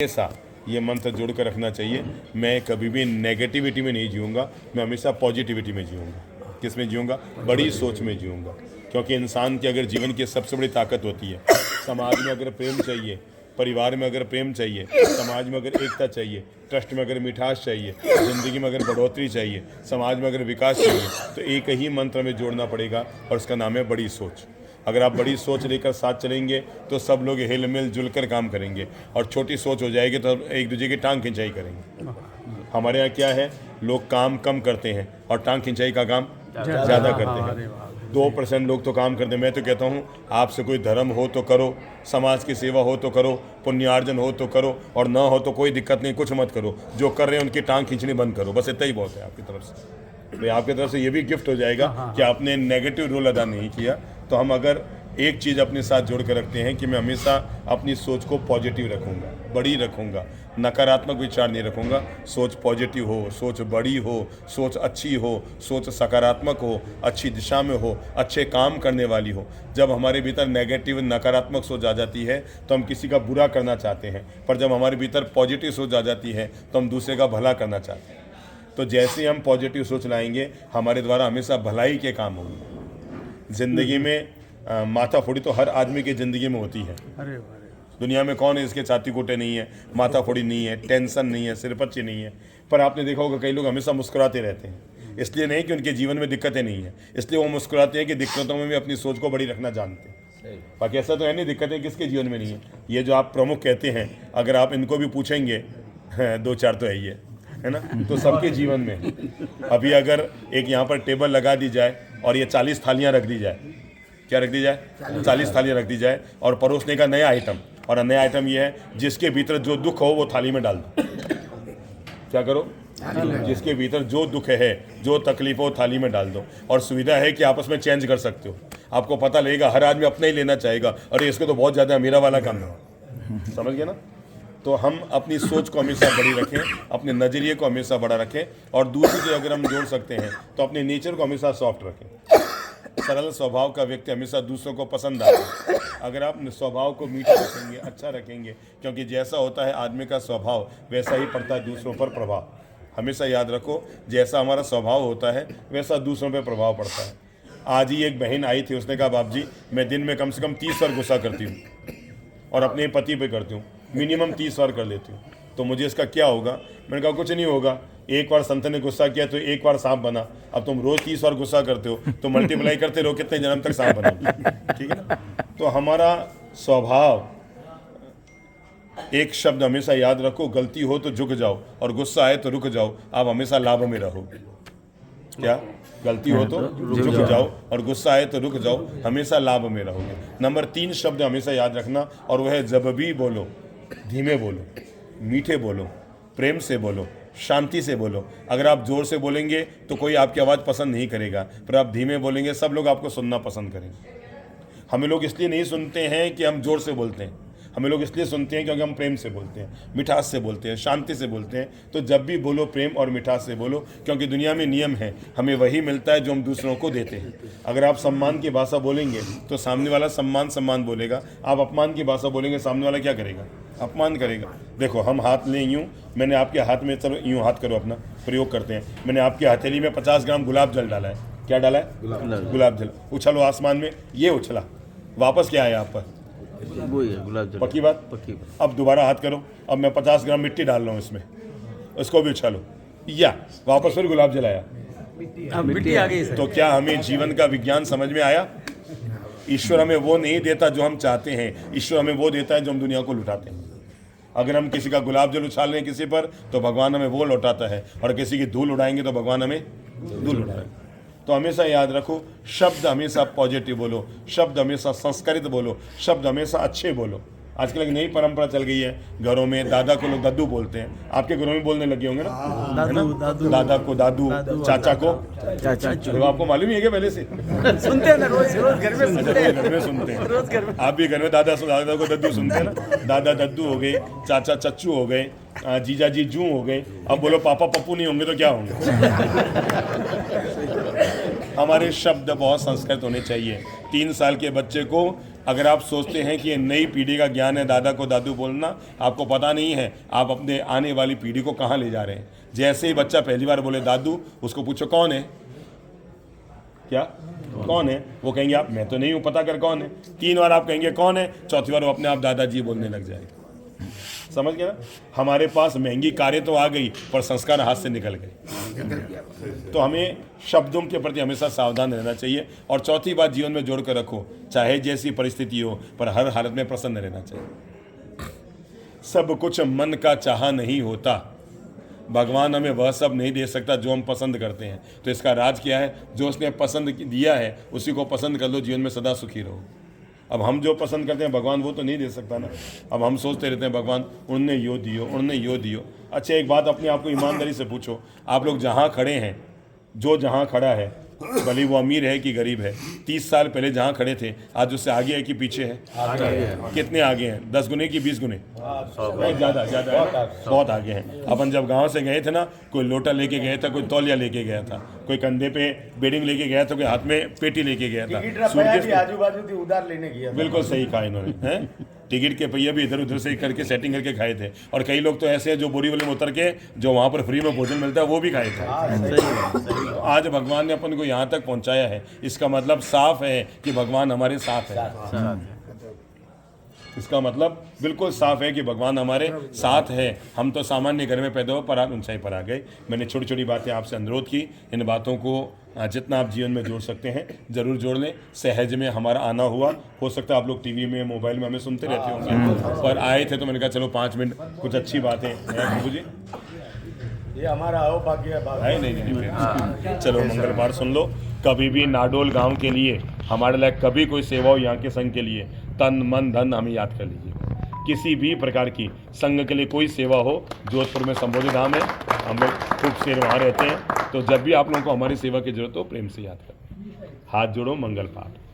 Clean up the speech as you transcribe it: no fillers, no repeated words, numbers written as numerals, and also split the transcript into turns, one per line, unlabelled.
हमेशा ये मंत्र जोड़ कर रखना चाहिए, मैं कभी भी नेगेटिविटी में नहीं जीऊँगा, मैं हमेशा पॉजिटिविटी में जीऊँगा। किस में जीऊँगा? बड़ी सोच में जीऊँगा। क्योंकि इंसान की अगर जीवन की सबसे बड़ी ताकत होती है, समाज में अगर प्रेम चाहिए, परिवार में अगर प्रेम चाहिए, समाज में अगर एकता चाहिए, ट्रस्ट में अगर मिठास चाहिए, ज़िंदगी में अगर बढ़ोतरी चाहिए, समाज में अगर विकास चाहिए, तो एक ही मंत्र में जोड़ना पड़ेगा और उसका नाम है बड़ी सोच। अगर आप बड़ी सोच लेकर साथ चलेंगे तो सब लोग हिल मिल जुल कर काम करेंगे, और छोटी सोच हो जाएगी तो एक दूसरे की टांग खिंचाई करेंगे। हमारे यहाँ क्या है, लोग काम कम करते हैं और टांग खिंचाई का काम ज़्यादा करते हैं। 2% लोग तो काम करते हैं। मैं तो कहता हूँ, आपसे कोई धर्म हो तो करो, समाज की सेवा हो तो करो, पुण्यार्जन हो तो करो, और ना हो तो कोई दिक्कत नहीं, कुछ मत करो। जो कर रहे हैं उनकी टांग खींचनी बंद करो, बस इतना ही बहुत है आपकी तरफ से। तो आपकी तरफ से ये भी गिफ्ट हो जाएगा कि आपने नेगेटिव रोल अदा नहीं किया। तो हम अगर एक चीज़ अपने साथ जोड़ कर रखते हैं कि मैं हमेशा अपनी सोच को पॉजिटिव रखूँगा, बड़ी रखूँगा, नकारात्मक विचार नहीं रखूँगा। सोच पॉजिटिव हो, सोच बड़ी हो, सोच अच्छी हो, सोच सकारात्मक हो, अच्छी दिशा में हो, अच्छे काम करने वाली हो। जब हमारे भीतर नेगेटिव नकारात्मक सोच आ जाती है तो हम किसी का बुरा करना चाहते हैं, पर जब हमारे भीतर पॉजिटिव सोच आ जाती है तो हम दूसरे का भला करना चाहते हैं। तो जैसे हम पॉजिटिव सोच लाएंगे, हमारे द्वारा हमेशा भलाई के काम होंगे। ज़िंदगी में माथा फोड़ी तो हर आदमी की ज़िंदगी में होती है। दुनिया में कौन है इसके छाती कोटे नहीं है, माथा फोड़ी नहीं है, टेंशन नहीं है, सिरपच्ची नहीं है। पर आपने देखा होगा कई लोग हमेशा मुस्कुराते रहते हैं। इसलिए नहीं कि उनके जीवन में दिक्कतें नहीं हैं, इसलिए वो मुस्कुराते हैं कि दिक्कतों में भी अपनी सोच को बड़ी रखना जानते हैं। बाकी ऐसा तो है नहीं, दिक्कतें किसके जीवन में नहीं है। ये जो आप प्रमुख कहते हैं, अगर आप इनको भी पूछेंगे, 2-4 तो है ना, तो सबके जीवन में। अभी अगर एक यहाँ पर टेबल लगा दी जाए और ये 40 थालियाँ रख दी जाए, क्या रख दी जाए? 40 थालियाँ रख दी जाए, और परोसने का नया आइटम, और नया आइटम ये है जिसके भीतर जो दुख हो वो थाली में डाल दो। क्या करो? जिसके भीतर जो दुख है, जो तकलीफ हो, थाली में डाल दो। और सुविधा है कि आपस में चेंज कर सकते हो। आपको पता लगेगा हर आदमी अपना ही लेना चाहेगा, अरे इसको तो बहुत ज़्यादा मेरा वाला काम है। समझ गए ना? तो हम अपनी सोच को हमेशा बड़ी रखें, अपने नज़रिए को हमेशा बड़ा रखें, और दूसरी चीज़ अगर हम जोड़ सकते हैं तो अपने नेचर को हमेशा सॉफ्ट रखें। सरल स्वभाव का व्यक्ति हमेशा दूसरों को पसंद आता है। अगर आप स्वभाव को मीठा रखेंगे, अच्छा रखेंगे, क्योंकि जैसा होता है आदमी का स्वभाव, वैसा ही पड़ता है दूसरों पर प्रभाव। हमेशा याद रखो, जैसा हमारा स्वभाव होता है वैसा दूसरों पर प्रभाव पड़ता है। आज ही एक बहन आई थी, उसने कहा, बाप जी मैं दिन में कम से कम 30 बार गुस्सा करती हूँ, और अपने पति पे करती हूँ, मिनिमम 30 बार कर लेती हूँ। तो मुझे इसका क्या होगा? मैंने कहा कुछ नहीं होगा, एक बार संत ने गुस्सा किया तो एक बार सांप बना। अब तुम रोज 30 बार गुस्सा करते हो तो मल्टीप्लाई करते रहो, कितने जन्म तक सांप बनोगे। ठीक है ना? तो हमारा स्वभाव, एक शब्द हमेशा याद रखो, गलती हो तो झुक जाओ, और गुस्सा आए तो रुक जाओ, आप हमेशा लाभ में रहोगे। क्या? गलती हो तो झुक जाओ, और गुस्सा आए तो रुक जाओ, हमेशा लाभ में रहोगे। नंबर 3 शब्द हमेशा याद रखना, और वह है जब भी बोलो, धीमे बोलो, मीठे बोलो, प्रेम से बोलो, शांति से बोलो। अगर आप जोर से बोलेंगे तो कोई आपकी आवाज़ पसंद नहीं करेगा, पर आप धीमे बोलेंगे सब लोग आपको सुनना पसंद करेंगे। हमें लोग इसलिए नहीं सुनते हैं कि हम जोर से बोलते हैं, हमें लोग इसलिए सुनते हैं क्योंकि हम प्रेम से बोलते हैं, मिठास से बोलते हैं, शांति से बोलते हैं। तो जब भी बोलो प्रेम और मिठास से बोलो, क्योंकि दुनिया में नियम है, हमें वही मिलता है जो हम दूसरों को देते हैं। अगर आप सम्मान की भाषा बोलेंगे तो सामने वाला सम्मान बोलेगा। आप अपमान की भाषा बोलेंगे, सामने वाला क्या करेगा? अपमान करेगा। देखो, हम हाथ लें यूँ, मैंने आपके हाथ में, चलो यूँ हाथ करो, अपना प्रयोग करते हैं। मैंने आपकी हथेली में 50 ग्राम गुलाब जल डाला है। क्या डाला है? गुलाब जल। उछलो आसमान में, ये उछला, वापस क्या आया आप पर?
वही है, गुलाब जल।
पक्की बात?
पक्की बात।
अब दोबारा हाथ करो, अब मैं 50 ग्राम मिट्टी डाल रहा हूँ इसमें, इसको भी उछालो, या वापस फिर गुलाब जल आया।
मिट्टी आ गई।
तो क्या हमें जीवन का विज्ञान समझ में आया? ईश्वर हमें वो नहीं देता जो हम चाहते हैं, ईश्वर हमें वो देता है जो हम दुनिया को लुटाते हैं। अगर हम किसी का गुलाब जल उछाल रहे हैं किसी पर, तो भगवान हमें वो लौटाता है, और किसी की धूल उड़ाएंगे तो भगवान हमें धूल उड़ाएंगे। तो हमेशा याद रखो, शब्द हमेशा पॉजिटिव बोलो, शब्द हमेशा संस्कृत बोलो, शब्द हमेशा अच्छे बोलो। आजकल एक नई परंपरा चल गई है, घरों में दादा को लोग दादू बोलते हैं। आपके घरों में बोलने लगे होंगे ना? दादा को दादू, चाचा को चाचा। तो आपको मालूम ही है कि पहले से
सुनते हैं ना, रोज घर में सुनते हैं।
घर में सुनते हैं। आप भी घर में दादा को दद्दू सुनते हैं ना? दादा दद्दू हो गए, चाचा चच्चू हो गए, जीजा जीजू हो गए। अब बोलो पापा पप्पू नहीं होंगे तो क्या होंगे? हमारे शब्द बहुत संस्कृत होने चाहिए। 3 साल के बच्चे को अगर आप सोचते हैं कि ये नई पीढ़ी का ज्ञान है दादा को दादू बोलना, आपको पता नहीं है आप अपने आने वाली पीढ़ी को कहाँ ले जा रहे हैं। जैसे ही बच्चा पहली बार बोले दादू, उसको पूछो कौन है, क्या कौन है, वो कहेंगे आप मैं तो नहीं हूँ, पता कर कौन है। 3 बार आप कहेंगे कौन है, चौथी बार वो अपने आप दादाजी बोलने लग जाएगा। समझ गया ना? हमारे पास महंगी कारें तो आ गई पर संस्कार हाथ से निकल गए। तो हमें शब्दों के प्रति हमेशा सावधान रहना चाहिए। और चौथी बात जीवन में जोड़ कर रखो, चाहे जैसी परिस्थिति हो पर हर हालत में प्रसन्न रहना चाहिए। सब कुछ मन का चाहा नहीं होता, भगवान हमें वह सब नहीं दे सकता जो हम पसंद करते हैं। तो इसका राज क्या है, जो उसने पसंद दिया है उसी को पसंद कर लो, जीवन में सदा सुखी रहो। अब हम जो पसंद करते हैं भगवान वो तो नहीं दे सकता ना। अब हम सोचते रहते हैं भगवान उनने यो दियो, उनने यो दियो। अच्छा एक बात अपने आप को ईमानदारी से पूछो, आप लोग जहाँ खड़े हैं, जो जहाँ खड़ा है, भले वो अमीर है कि गरीब है, 30 साल पहले जहाँ खड़े थे आज उससे आगे है कि पीछे है? कितने आगे हैं? 10 गुने कि 20 गुने? ज़्यादा बहुत आगे हैं। अपन जब गांव से गए थे ना, कोई लोटा लेके गया था, कोई तौलिया लेके गया था, कोई कंधे पे बेडिंग लेके गया था, कोई हाथ में पेटी लेके गया था। सूटकेस
आजू बाजू थी उधार लेने गया।
बिल्कुल सही कहा इन्होंने, हैं? टिकट के पहिए भी इधर उधर से करके सेटिंग करके खाए थे। और कई लोग तो ऐसे हैं जो बोरीवली में उतर के जो वहाँ पर फ्री में भोजन मिलता है वो भी खाए थे। तो आज भगवान ने अपन को यहाँ तक पहुँचाया है, इसका मतलब साफ है कि भगवान हमारे साथ है। इसका मतलब बिल्कुल साफ है कि भगवान हमारे साथ है। हम तो सामान्य घर में पैदा हो पर आज ऊंचाई पर आ गए। मैंने छोटी छोटी बातें आपसे अनुरोध की, इन बातों को जितना आप जीवन में जोड़ सकते हैं ज़रूर जोड़ लें। सहज में हमारा आना हुआ, हो सकता है आप लोग टीवी में मोबाइल में हमें सुनते रहते होंगे, पर आए थे तो मैंने कहा चलो 5 मिनट कुछ अच्छी बातें हैं। बाबू जी
ये हमारा आओ भाग्य
है नहीं, चलो मंगल पाठ सुन लो। कभी भी नाडोल गांव के लिए हमारे लायक कभी कोई सेवा हो, यहाँ के संघ के लिए तन मन धन हमें याद कर लीजिए। किसी भी प्रकार की संघ के लिए कोई सेवा हो, जोधपुर में संबोधि धाम है, हम लोग खूब शेर वहाँ रहते हैं। तो जब भी आप लोगों को हमारी सेवा की जरूरत हो प्रेम से याद करें। हाथ जोड़ो, मंगल पाठ।